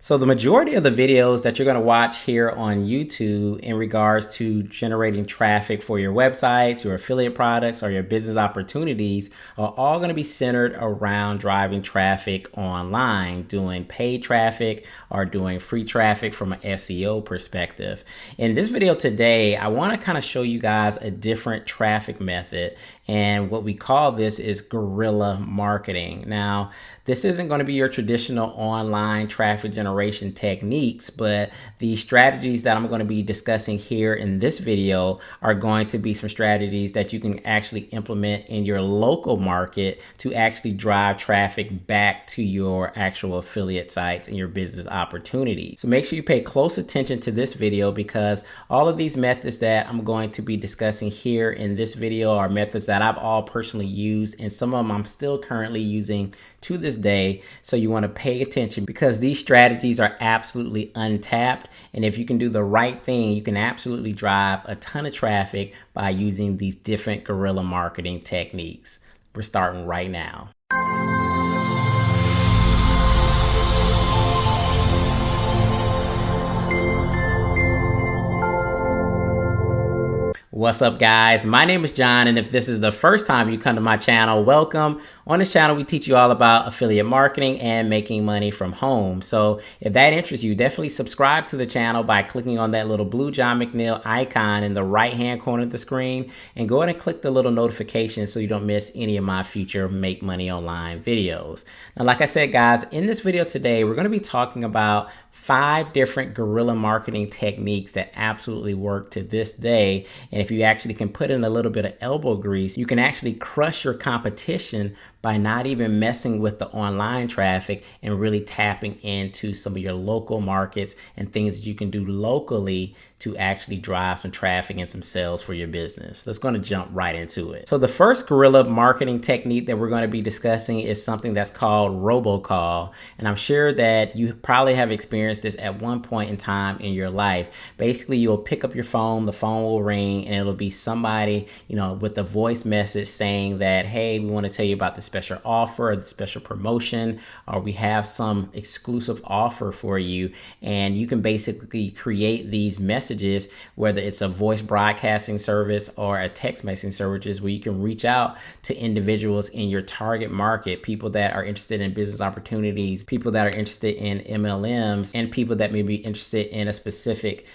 So the majority of the videos that you're going to watch here on YouTube in regards to generating traffic for your websites, your affiliate products, or your business opportunities are all going to be centered around driving traffic online, doing paid traffic or doing free traffic from an SEO perspective. In this video today, I want to kind of show you guys a different traffic method, and what we call this is guerrilla marketing. Now, this isn't going to be your traditional online traffic generation techniques, but the strategies that I'm going to be discussing here in this video are going to be some strategies that you can actually implement in your local market to actually drive traffic back to your actual affiliate sites and your business opportunities. So make sure you pay close attention to this video, because all of these methods that I'm going to be discussing here in this video are methods that I've all personally used, and some of them I'm still currently using to this day. So you want to pay attention, because these strategies are absolutely untapped. And if you can do the right thing, you can absolutely drive a ton of traffic by using these different guerrilla marketing techniques. We're starting right now. What's up, guys? My name is John, and if this is the first time you come to my channel, welcome. On this channel, we teach you all about affiliate marketing and making money from home. So if that interests you, definitely subscribe to the channel by clicking on that little blue John McNeil icon in the right-hand corner of the screen, and go ahead and click the little notification so you don't miss any of my future Make Money Online videos. Now, like I said, guys, in this video today, we're going to be talking about 5 different guerrilla marketing techniques that absolutely work to this day. And if you actually can put in a little bit of elbow grease, you can actually crush your competition by not even messing with the online traffic and really tapping into some of your local markets and things that you can do locally to actually drive some traffic and some sales for your business. Let's going to jump right into it. So the first guerrilla marketing technique that we're going to be discussing is something that's called Robo Call. And I'm sure that you probably have experienced this at one point in time in your life. Basically, you'll pick up your phone, the phone will ring, and it'll be somebody, with a voice message saying that, hey, we want to tell you about the special offer or the special promotion, or we have some exclusive offer for you. And you can basically create these messages, whether it's a voice broadcasting service or a text messaging service, where you can reach out to individuals in your target market, people that are interested in business opportunities, people that are interested in MLMs, and people that may be interested in a specific,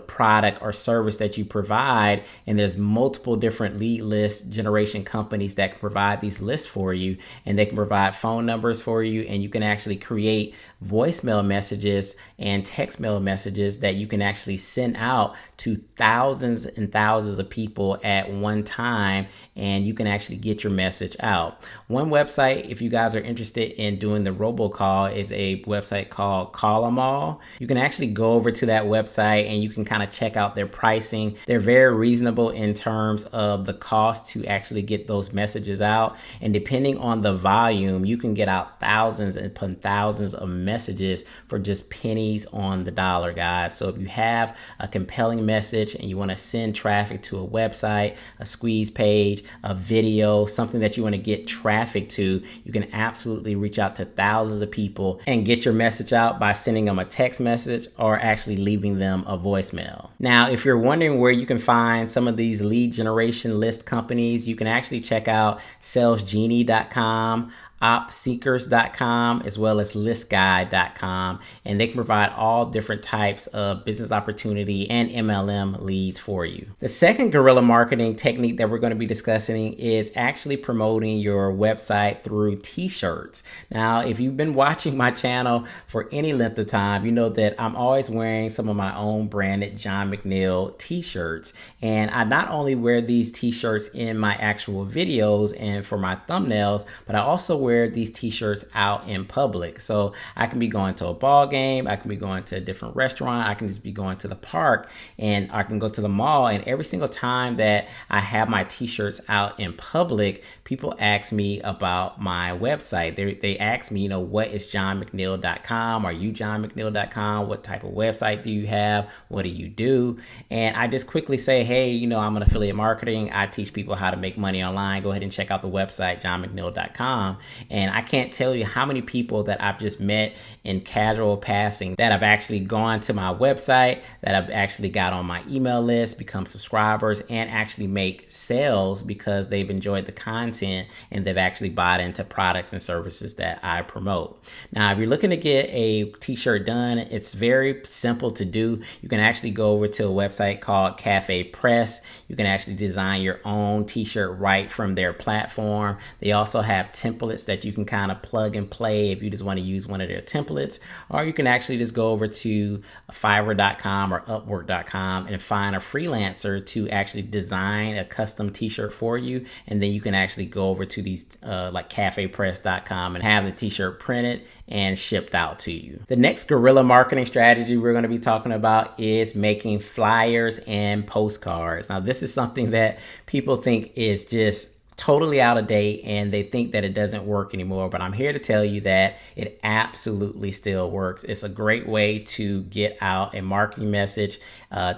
product or service that you provide. And there's multiple different lead list generation companies that can provide these lists for you, and they can provide phone numbers for you, and you can actually create voicemail messages and text mail messages that you can actually send out to thousands and thousands of people at one time, and you can actually get your message out. One website, if you guys are interested in doing the robocall, is a website called Call 'em All. You can actually go over to that website and you can kind of check out their pricing. They're very reasonable in terms of the cost to actually get those messages out, and depending on the volume, you can get out thousands and thousands of messages for just pennies on the dollar, guys. So if you have a compelling message and you want to send traffic to a website, a squeeze page, a video, something that you want to get traffic to, you can absolutely reach out to thousands of people and get your message out by sending them a text message or actually leaving them a voicemail. Now, if you're wondering where you can find some of these lead generation list companies, you can actually check out salesgenie.com, opseekers.com, as well as listguide.com, and they can provide all different types of business opportunity and MLM leads for you. The second guerrilla marketing technique that we're going to be discussing is actually promoting your website through T-shirts. Now, if you've been watching my channel for any length of time, you know that I'm always wearing some of my own branded John McNeil T-shirts, and I not only wear these T-shirts in my actual videos and for my thumbnails, but I also wear these T-shirts out in public. So I can be going to a ball game, I can be going to a different restaurant, I can just be going to the park, and I can go to the mall, and every single time that I have my T-shirts out in public, people ask me about my website. They ask me, what is johnmcneil.com? Are you johnmcneil.com? What type of website do you have? What do you do? And I just quickly say, hey, I'm an affiliate marketing. I teach people how to make money online. Go ahead and check out the website, johnmcneil.com. And I can't tell you how many people that I've just met in casual passing that have actually gone to my website, that have actually got on my email list, become subscribers, and actually make sales because they've enjoyed the content and they've actually bought into products and services that I promote. Now, if you're looking to get a t-shirt done, it's very simple to do. You can actually go over to a website called Cafe Press. You can actually design your own t-shirt right from their platform. They also have templates that you can kind of plug and play if you just want to use one of their templates, or you can actually just go over to Fiverr.com or Upwork.com and find a freelancer to actually design a custom t-shirt for you. And then you can actually go over to these like cafepress.com and have the t-shirt printed and shipped out to you. The next guerrilla marketing strategy we're going to be talking about is making flyers and postcards. Now, this is something that people think is just totally out of date and they think that it doesn't work anymore, but I'm here to tell you that it absolutely still works. It's a great way to get out a marketing message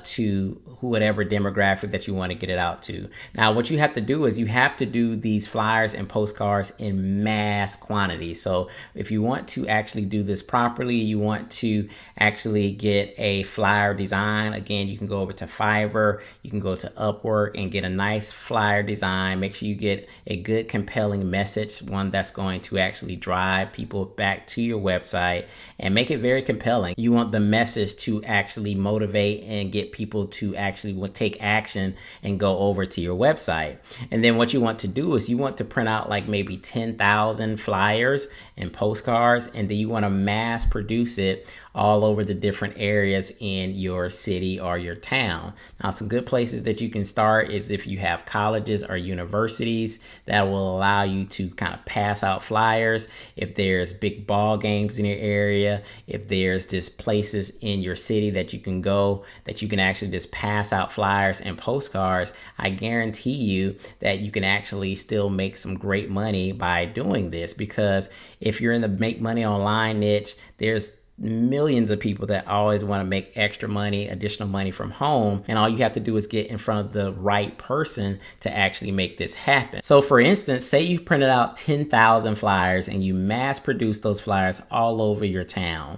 to whatever demographic that you want to get it out to. Now, what you have to do is you have to do these flyers and postcards in mass quantity. So if you want to actually do this properly, you want to actually get a flyer design. Again, you can go over to Fiverr, you can go to Upwork and get a nice flyer design. Make sure you get a good compelling message, one that's going to actually drive people back to your website and make it very compelling. You want the message to actually motivate and get people to actually take action and go over to your website. And then what you want to do is you want to print out like maybe 10,000 flyers and postcards, and then you want to mass produce it all over the different areas in your city or your town. Now, some good places that you can start is if you have colleges or universities that will allow you to kind of pass out flyers. If there's big ball games in your area, if there's just places in your city that you can go, that you can actually just pass out flyers and postcards, I guarantee you that you can actually still make some great money by doing this, because if you're in the make money online niche, there's millions of people that always want to make extra money, additional money from home. And all you have to do is get in front of the right person to actually make this happen. So for instance, say you printed out 10,000 flyers and you mass produce those flyers all over your town.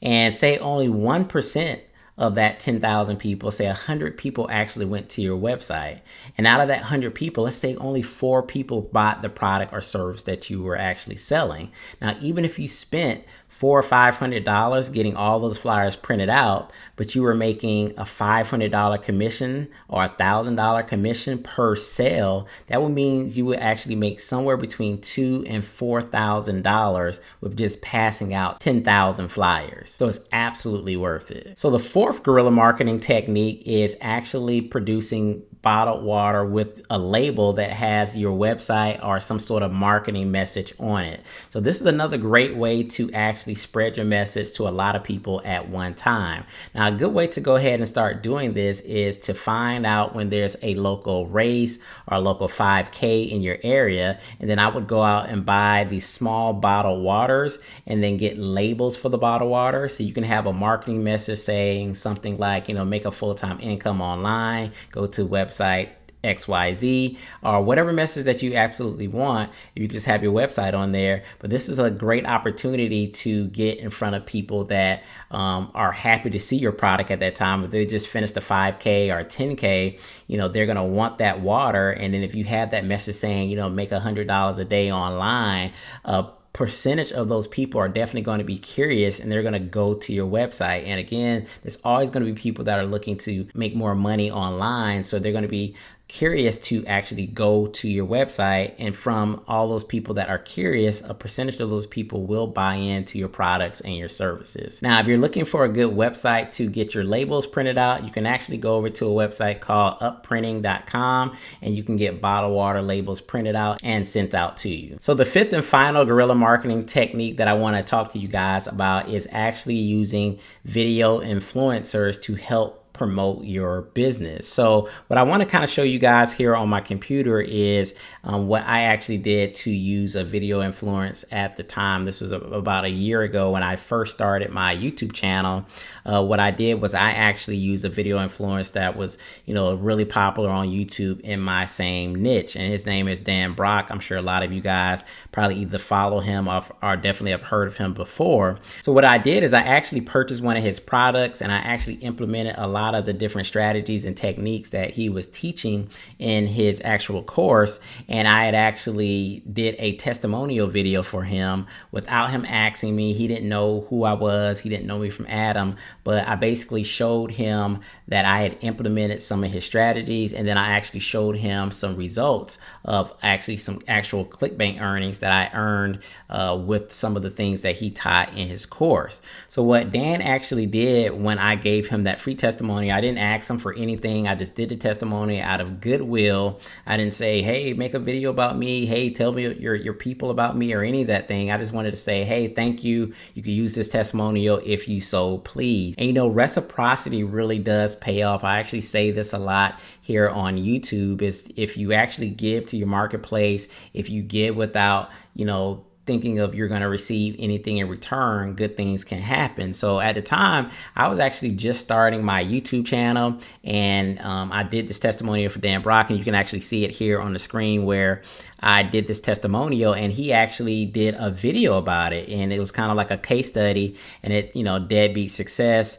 And say only 1% of that 10,000 people, say 100 people actually went to your website. And out of that 100 people, let's say only 4 people bought the product or service that you were actually selling. Now, even if you spent $400 or $500 getting all those flyers printed out, but you were making a $500 commission or $1,000 commission per sale, that would mean you would actually make somewhere between $2,000 and $4,000 with just passing out 10,000 flyers. So it's absolutely worth it. So the fourth guerrilla marketing technique is actually producing bottled water with a label that has your website or some sort of marketing message on it. So this is another great way to actually spread your message to a lot of people at one time. Now, a good way to go ahead and start doing this is to find out when there's a local race or a local 5K in your area. And then I would go out and buy these small bottled waters and then get labels for the bottled water. So you can have a marketing message saying something like, make a full-time income online, go to website XYZ, or whatever message that you absolutely want. You can just have your website on there. But this is a great opportunity to get in front of people that are happy to see your product at that time. If they just finished a 5K or a 10K, they're going to want that water. And then if you have that message saying, make $100 a day online, percentage of those people are definitely going to be curious and they're going to go to your website. And again, there's always going to be people that are looking to make more money online. So they're going to be curious to actually go to your website. And from all those people that are curious, a percentage of those people will buy into your products and your services. Now, if you're looking for a good website to get your labels printed out, you can actually go over to a website called upprinting.com and you can get bottled water labels printed out and sent out to you. So the fifth and final guerrilla marketing technique that I want to talk to you guys about is actually using video influencers to help promote your business. So what I want to kind of show you guys here on my computer is what I actually did to use a video influence at the time. This was about a year ago when I first started my YouTube channel. What I did was I actually used a video influence that was, really popular on YouTube in my same niche. And his name is Dan Brock. I'm sure a lot of you guys probably either follow him or definitely have heard of him before. So what I did is I actually purchased one of his products and I actually implemented a lot of the different strategies and techniques that he was teaching in his actual course. And I had actually did a testimonial video for him without him asking me. He didn't know who I was. He didn't know me from Adam, but I basically showed him that I had implemented some of his strategies. And then I actually showed him some results of actually some actual ClickBank earnings that I earned with some of the things that he taught in his course. So what Dan actually did when I gave him that free testimony, I didn't ask him for anything. I just did the testimony out of goodwill. I didn't say, hey, make a video about me. Hey, tell me your people about me or any of that thing. I just wanted to say, hey, thank you. You can use this testimonial if you so please. And reciprocity really does pay off. I actually say this a lot here on YouTube is if you actually give to your marketplace, if you give without, thinking of you're going to receive anything in return, good things can happen. So at the time, I was actually just starting my YouTube channel, and I did this testimonial for Dan Brock, and you can actually see it here on the screen where I did this testimonial, and he actually did a video about it, and it was kind of like a case study, and it, deadbeat success,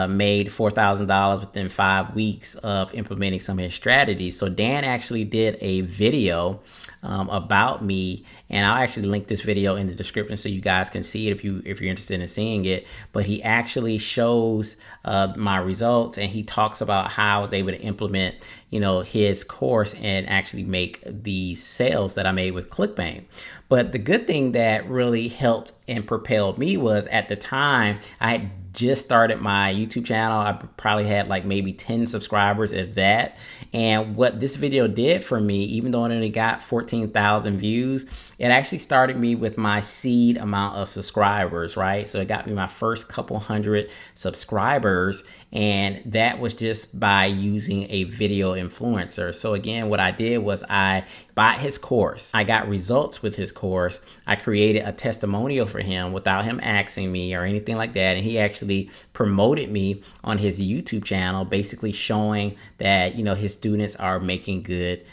made $4,000 within 5 weeks of implementing some of his strategies. So Dan actually did a video about me, and I'll actually link this video in the description so you guys can see it if you're interested in seeing it. But he actually shows my results, and he talks about how I was able to implement his course and actually make the sales that I made with ClickBank. But the good thing that really helped and propelled me was at the time I had just started my YouTube channel. I probably had like maybe 10 subscribers, if that. And what this video did for me, even though it only got 14,000 views, it actually started me with my seed amount of subscribers, right? So it got me my first couple hundred subscribers, and that was just by using a video influencer. So again, what I did was I bought his course. I got results with his course. I created a testimonial for him without him asking me or anything like that. And he actually promoted me on his YouTube channel, basically showing that, his students are making good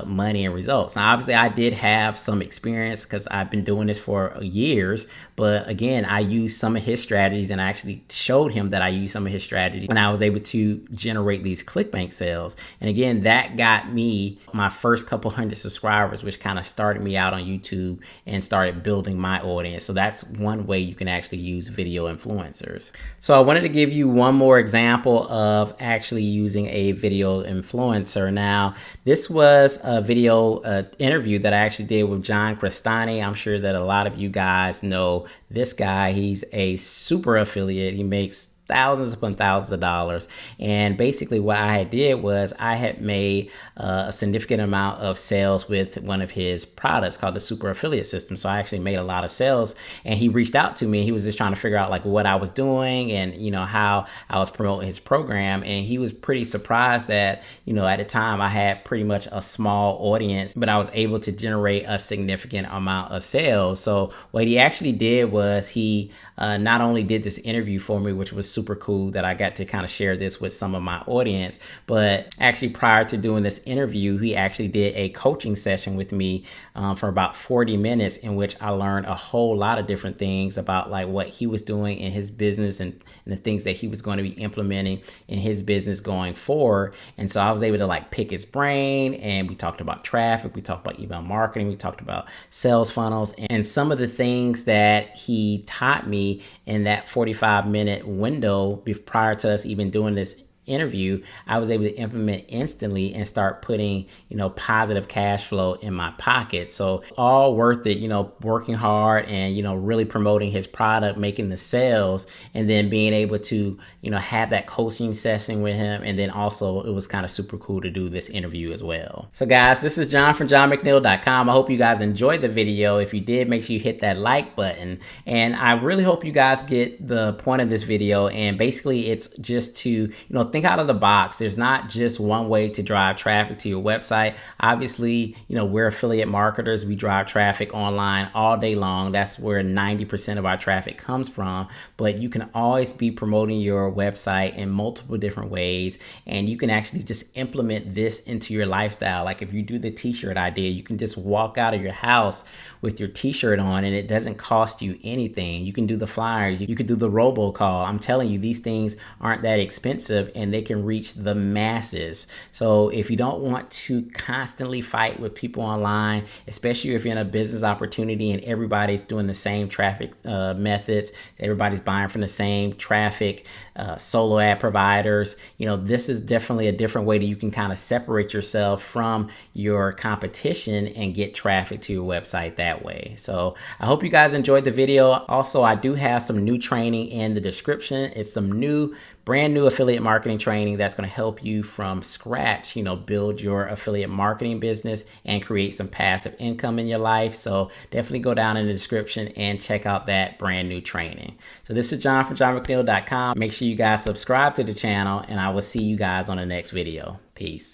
money and results. Now, obviously, I did have some experience because I've been doing this for years. But again, I used some of his strategies, and I actually showed him that I used some of his strategies, and I was able to generate these ClickBank sales. And again, that got me my first couple hundred subscribers, which kind of started me out on YouTube and started building my audience. So that's one way you can actually use video influencers. So I wanted to give you one more example of actually using a video influencer. Now, this was a video interview that I actually did with John Crestani. I'm sure that a lot of you guys know this guy. He's a super affiliate. He makes thousands upon thousands of dollars. And basically what I did was I had made a significant amount of sales with one of his products called the Super Affiliate System. So I actually made a lot of sales, and he reached out to me. He was just trying to figure out like what I was doing and, how I was promoting his program. And he was pretty surprised that, at the time I had pretty much a small audience, but I was able to generate a significant amount of sales. So what he actually did was he not only did this interview for me, which was super cool that I got to kind of share this with some of my audience, but actually prior to doing this interview, he actually did a coaching session with me for about 40 minutes in which I learned a whole lot of different things about like what he was doing in his business and the things that he was going to be implementing in his business going forward. And so I was able to like pick his brain, and we talked about traffic, we talked about email marketing, we talked about sales funnels, and some of the things that he taught me in that 45-minute window prior to us even doing this interview, I was able to implement instantly and start putting, positive cash flow in my pocket. So all worth it, working hard and, really promoting his product, making the sales, and then being able to, have that coaching session with him. And then also it was kind of super cool to do this interview as well. So guys, this is John from johnmcneil.com. I hope you guys enjoyed the video. If you did, make sure you hit that like button. And I really hope you guys get the point of this video. And basically it's just to, think think out of the box. There's not just one way to drive traffic to your website. Obviously, we're affiliate marketers. We drive traffic online all day long. That's where 90% of our traffic comes from. But you can always be promoting your website in multiple different ways, and you can actually just implement this into your lifestyle. Like if you do the t-shirt idea, you can just walk out of your house with your t-shirt on and it doesn't cost you anything. You can do the flyers, you could do the Robo Call. I'm telling you, these things aren't that expensive and they can reach the masses. So if you don't want to constantly fight with people online, especially if you're in a business opportunity and everybody's doing the same traffic methods, everybody's buying from the same traffic solo ad providers, this is definitely a different way that you can kind of separate yourself from your competition and get traffic to your website that way. So I hope you guys enjoyed the video. Also, I do have some new training in the description. It's some brand new affiliate marketing training that's going to help you from scratch, build your affiliate marketing business and create some passive income in your life. So definitely go down in the description and check out that brand new training. So this is John from johnmcneil.com. Make sure you guys subscribe to the channel and I will see you guys on the next video. Peace.